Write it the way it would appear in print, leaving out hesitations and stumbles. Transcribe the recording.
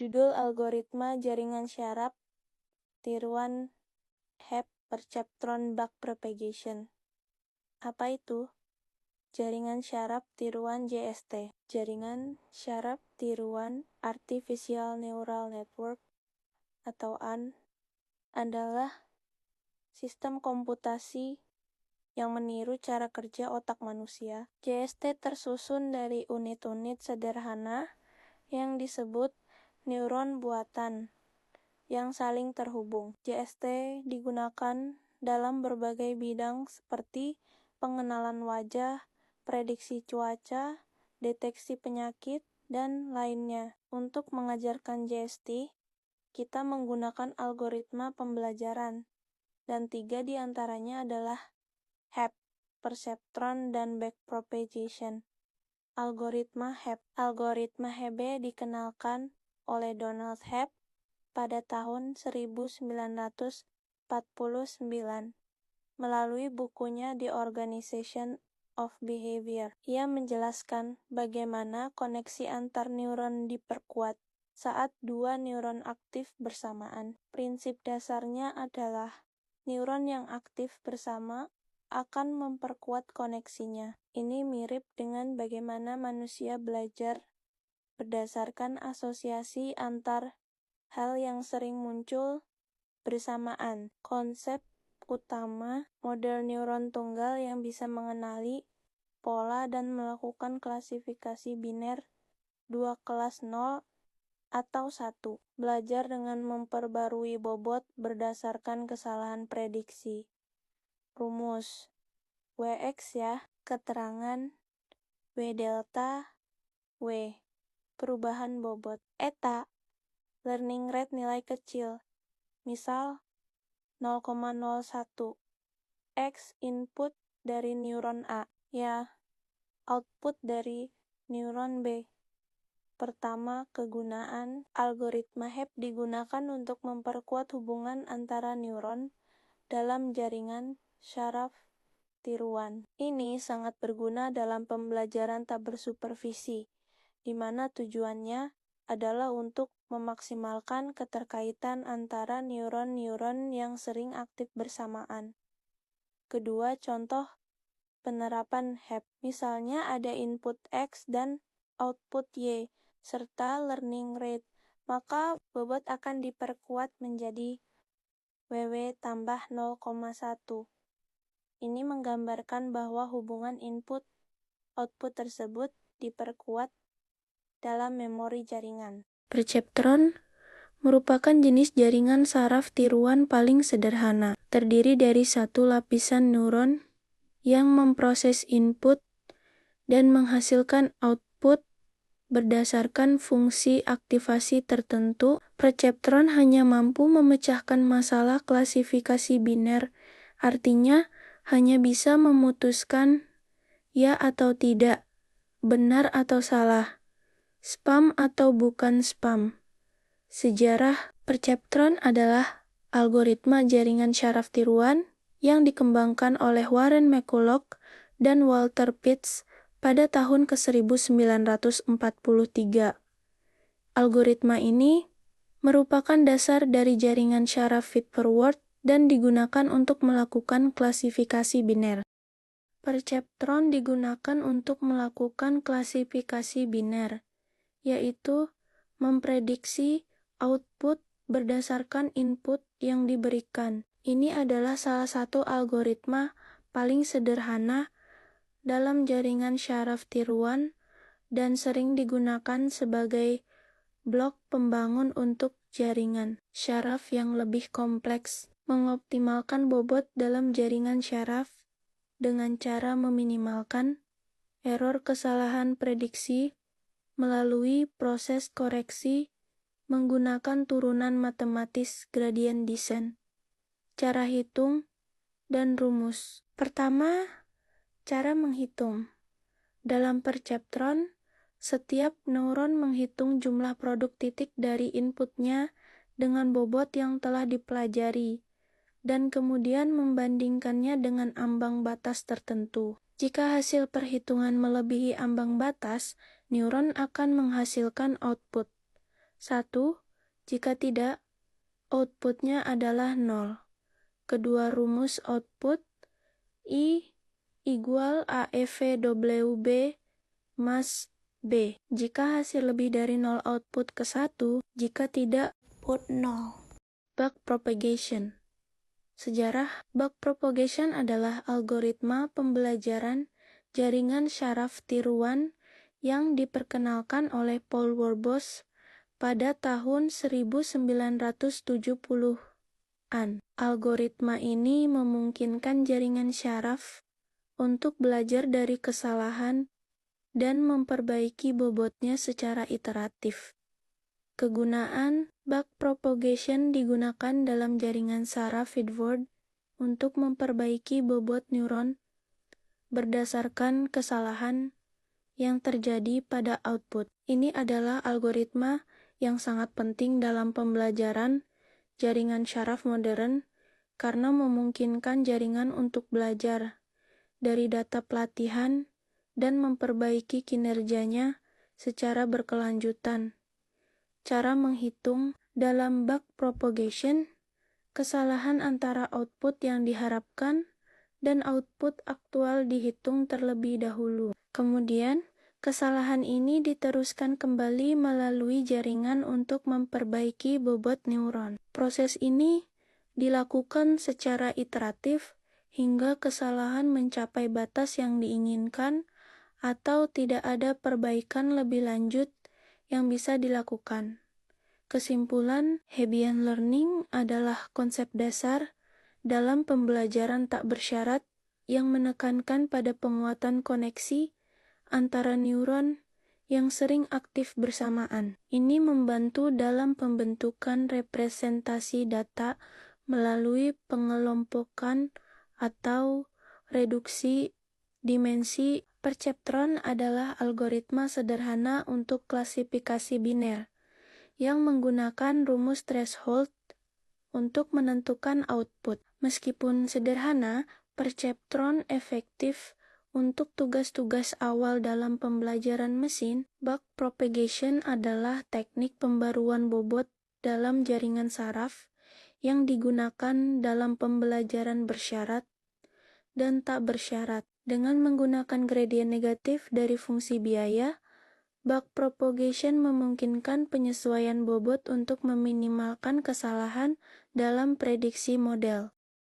Judul Algoritma Jaringan Syaraf Tiruan Hebb Perceptron Backpropagation. Apa itu? Jaringan syaraf tiruan JST. Jaringan syaraf tiruan Artificial Neural Network atau ANN adalah sistem komputasi yang meniru cara kerja otak manusia. JST tersusun dari unit-unit sederhana yang disebut neuron buatan yang saling terhubung. JST digunakan dalam berbagai bidang seperti pengenalan wajah, prediksi cuaca, deteksi penyakit, dan lainnya. Untuk mengajarkan JST, kita menggunakan algoritma pembelajaran, dan 3 di antaranya adalah Hebb, Perceptron, dan Backpropagation. Algoritma Hebb. Algoritma Hebb dikenalkan oleh Donald Hebb pada tahun 1949 melalui bukunya The Organization of Behavior. Ia menjelaskan bagaimana koneksi antar neuron diperkuat saat 2 neuron aktif bersamaan. Prinsip dasarnya adalah neuron yang aktif bersama akan memperkuat koneksinya. Ini mirip dengan bagaimana manusia belajar berdasarkan asosiasi antar hal yang sering muncul bersamaan. Konsep utama model neuron tunggal yang bisa mengenali pola dan melakukan klasifikasi biner 2 kelas 0 atau 1. Belajar dengan memperbarui bobot berdasarkan kesalahan prediksi. Rumus Wx ya, keterangan W delta W, perubahan bobot. Eta, learning rate nilai kecil, misal 0,01. X input dari neuron A, ya, output dari neuron B. Pertama, kegunaan algoritma Hebb digunakan untuk memperkuat hubungan antara neuron dalam jaringan syaraf tiruan. Ini sangat berguna dalam pembelajaran tak bersupervisi, di mana tujuannya adalah untuk memaksimalkan keterkaitan antara neuron-neuron yang sering aktif bersamaan. Kedua, contoh penerapan Hebb. Misalnya ada input X dan output Y, serta learning rate, maka bobot akan diperkuat menjadi WW tambah 0,1. Ini menggambarkan bahwa hubungan input-output tersebut diperkuat dalam memori jaringan. Perceptron merupakan jenis jaringan saraf tiruan paling sederhana, terdiri dari satu lapisan neuron yang memproses input dan menghasilkan output berdasarkan fungsi aktivasi tertentu. Perceptron hanya mampu memecahkan masalah klasifikasi biner, artinya hanya bisa memutuskan ya atau tidak, benar atau salah, spam atau bukan spam. Sejarah perceptron adalah algoritma jaringan syaraf tiruan yang dikembangkan oleh Warren McCulloch dan Walter Pitts pada tahun ke-1943. Algoritma ini merupakan dasar dari jaringan syaraf feed-forward dan digunakan untuk melakukan klasifikasi biner. Perceptron digunakan untuk melakukan klasifikasi biner, yaitu memprediksi output berdasarkan input yang diberikan. Ini adalah salah satu algoritma paling sederhana dalam jaringan syaraf tiruan dan sering digunakan sebagai blok pembangun untuk jaringan syaraf yang lebih kompleks. Mengoptimalkan bobot dalam jaringan syaraf dengan cara meminimalkan error kesalahan prediksi melalui proses koreksi menggunakan turunan matematis gradient descent, cara hitung, dan rumus. Pertama, cara menghitung. Dalam perceptron, setiap neuron menghitung jumlah produk titik dari inputnya dengan bobot yang telah dipelajari, dan kemudian membandingkannya dengan ambang batas tertentu. Jika hasil perhitungan melebihi ambang batas, neuron akan menghasilkan output. 1. Jika tidak, outputnya adalah 0. Kedua rumus output I igual AEV-WB mas B. Jika hasil lebih dari 0 output ke 1, jika tidak, output 0. Backpropagation. Sejarah backpropagation adalah algoritma pembelajaran jaringan syaraf tiruan yang diperkenalkan oleh Paul Worbosch pada tahun 1970-an. Algoritma ini memungkinkan jaringan syaraf untuk belajar dari kesalahan dan memperbaiki bobotnya secara iteratif. Kegunaan backpropagation digunakan dalam jaringan saraf feedforward untuk memperbaiki bobot neuron berdasarkan kesalahan yang terjadi pada output. Ini adalah algoritma yang sangat penting dalam pembelajaran jaringan syaraf modern karena memungkinkan jaringan untuk belajar dari data pelatihan dan memperbaiki kinerjanya secara berkelanjutan. Cara menghitung dalam backpropagation, kesalahan antara output yang diharapkan dan output aktual dihitung terlebih dahulu. Kemudian, kesalahan ini diteruskan kembali melalui jaringan untuk memperbaiki bobot neuron. Proses ini dilakukan secara iteratif hingga kesalahan mencapai batas yang diinginkan atau tidak ada perbaikan lebih lanjut yang bisa dilakukan. Kesimpulan, Hebbian learning adalah konsep dasar dalam pembelajaran tak bersyarat yang menekankan pada penguatan koneksi antara neuron yang sering aktif bersamaan. Ini membantu dalam pembentukan representasi data melalui pengelompokan atau reduksi dimensi. Perceptron adalah algoritma sederhana untuk klasifikasi biner yang menggunakan rumus threshold untuk menentukan output. Meskipun sederhana, perceptron efektif untuk tugas-tugas awal dalam pembelajaran mesin. Backpropagation adalah teknik pembaruan bobot dalam jaringan saraf yang digunakan dalam pembelajaran bersyarat dan tak bersyarat. Dengan menggunakan gradien negatif dari fungsi biaya, backpropagation memungkinkan penyesuaian bobot untuk meminimalkan kesalahan dalam prediksi model.